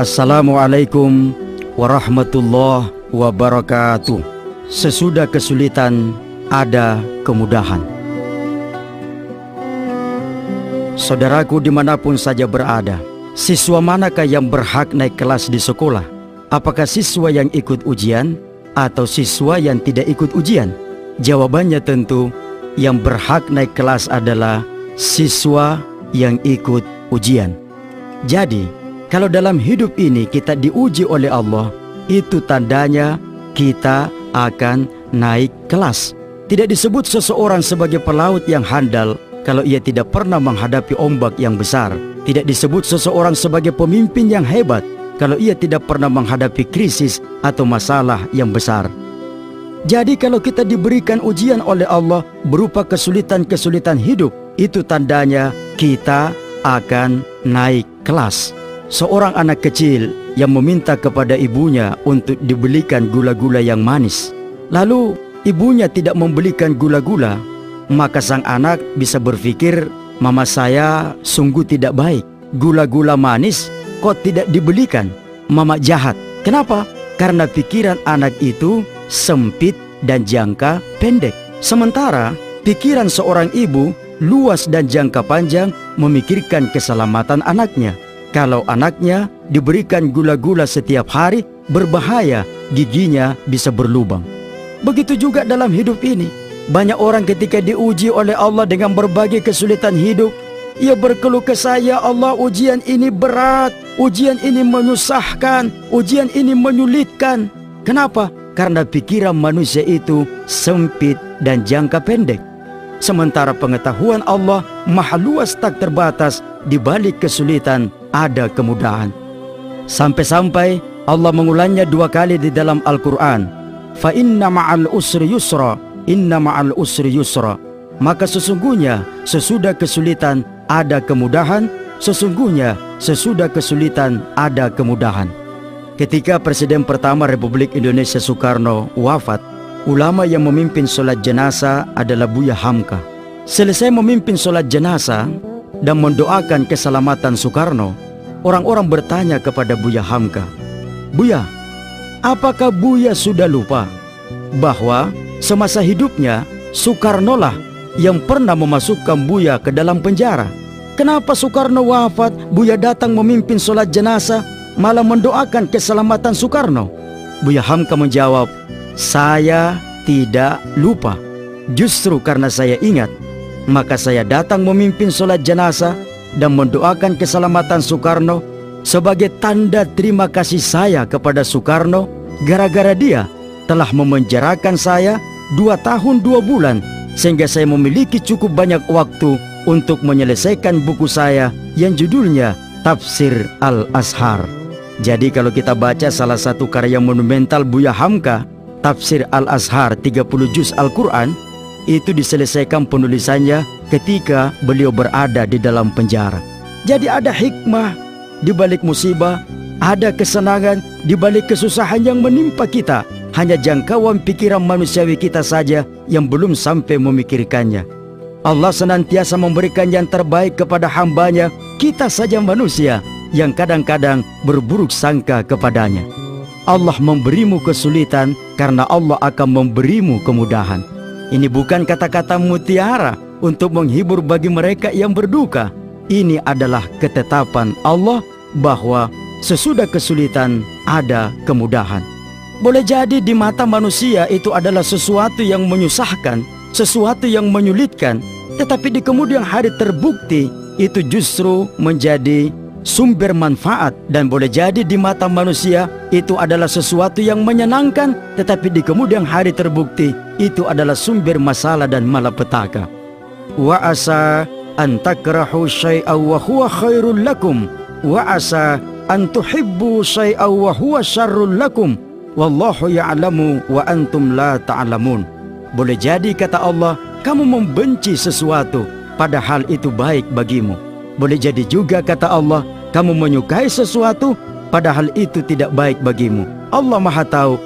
Assalamualaikum warahmatullahi wabarakatuh. Sesudah kesulitan ada kemudahan. Saudaraku dimanapun saja berada, siswa manakah yang berhak naik kelas di sekolah? Apakah siswa yang ikut ujian atau siswa yang tidak ikut ujian? Jawabannya tentu yang berhak naik kelas adalah siswa yang ikut ujian. Jadi kalau dalam hidup ini kita diuji oleh Allah, itu tandanya kita akan naik kelas. Tidak disebut seseorang sebagai pelaut yang handal kalau ia tidak pernah menghadapi ombak yang besar. Tidak disebut seseorang sebagai pemimpin yang hebat kalau ia tidak pernah menghadapi krisis atau masalah yang besar. Jadi kalau kita diberikan ujian oleh Allah berupa kesulitan-kesulitan hidup, itu tandanya kita akan naik kelas. Seorang anak kecil yang meminta kepada ibunya untuk dibelikan gula-gula yang manis. Lalu ibunya tidak membelikan gula-gula, maka sang anak bisa berpikir, mama saya sungguh tidak baik. Gula-gula manis kok tidak dibelikan? Mama jahat. Kenapa? Karena pikiran anak itu sempit dan jangka pendek. Sementara pikiran seorang ibu luas dan jangka panjang memikirkan keselamatan anaknya. Kalau anaknya diberikan gula-gula setiap hari, berbahaya, giginya bisa berlubang. Begitu juga dalam hidup ini. Banyak orang ketika diuji oleh Allah dengan berbagai kesulitan hidup, ia berkeluh kesah, "Ya Allah, ujian ini berat, ujian ini menyusahkan, ujian ini menyulitkan." Kenapa? Karena pikiran manusia itu sempit dan jangka pendek. Sementara pengetahuan Allah maha luas tak terbatas, di balik kesulitan ada kemudahan. Sampai-sampai Allah mengulangnya 2 kali di dalam Al-Quran. Fa inna ma'al usri yusra, inna ma'al usri yusra. Maka sesungguhnya sesudah kesulitan ada kemudahan, sesungguhnya sesudah kesulitan ada kemudahan. Ketika Presiden pertama Republik Indonesia Soekarno wafat, ulama yang memimpin sholat jenazah adalah Buya Hamka. Selesai memimpin sholat jenazah dan mendoakan keselamatan Soekarno, orang-orang bertanya kepada Buya Hamka, "Buya, apakah Buya sudah lupa bahwa semasa hidupnya Soekarno lah yang pernah memasukkan Buya ke dalam penjara? Kenapa Soekarno wafat, Buya datang memimpin sholat jenazah malah mendoakan keselamatan Soekarno?" Buya Hamka menjawab, "Saya tidak lupa. Justru karena saya ingat, maka saya datang memimpin sholat jenazah dan mendoakan keselamatan Soekarno sebagai tanda terima kasih saya kepada Soekarno. Gara-gara dia telah memenjarakan saya 2 tahun 2 bulan, sehingga saya memiliki cukup banyak waktu untuk menyelesaikan buku saya yang judulnya Tafsir Al-Azhar." Jadi kalau kita baca salah satu karya monumental Buya Hamka, Tafsir Al-Azhar 30 juz Al-Quran, itu diselesaikan penulisannya ketika beliau berada di dalam penjara. Jadi ada hikmah di balik musibah, ada kesenangan di balik kesusahan yang menimpa kita. Hanya jangkauan pikiran manusiawi kita saja yang belum sampai memikirkannya. Allah senantiasa memberikan yang terbaik kepada hambanya. Kita saja manusia yang kadang-kadang berburuk sangka kepadanya. Allah memberimu kesulitan karena Allah akan memberimu kemudahan. Ini bukan kata-kata mutiara untuk menghibur bagi mereka yang berduka. Ini adalah ketetapan Allah bahwa sesudah kesulitan ada kemudahan. Boleh jadi di mata manusia itu adalah sesuatu yang menyusahkan, sesuatu yang menyulitkan, tetapi di kemudian hari terbukti itu justru menjadi sumber manfaat. Dan boleh jadi di mata manusia itu adalah sesuatu yang menyenangkan, tetapi di kemudian hari terbukti itu adalah sumber masalah dan malapetaka. Wa asa an takrahu syai'an wa huwa khairul lakum, wa asa an tuhibbu syai'an wa huwa syarrul lakum, wallahu ya'lamu wa antum la ta'lamun. Boleh jadi kata Allah, kamu membenci sesuatu padahal itu baik bagimu. Boleh jadi juga kata Allah, kamu menyukai sesuatu padahal itu tidak baik bagimu. Allah Maha Tahu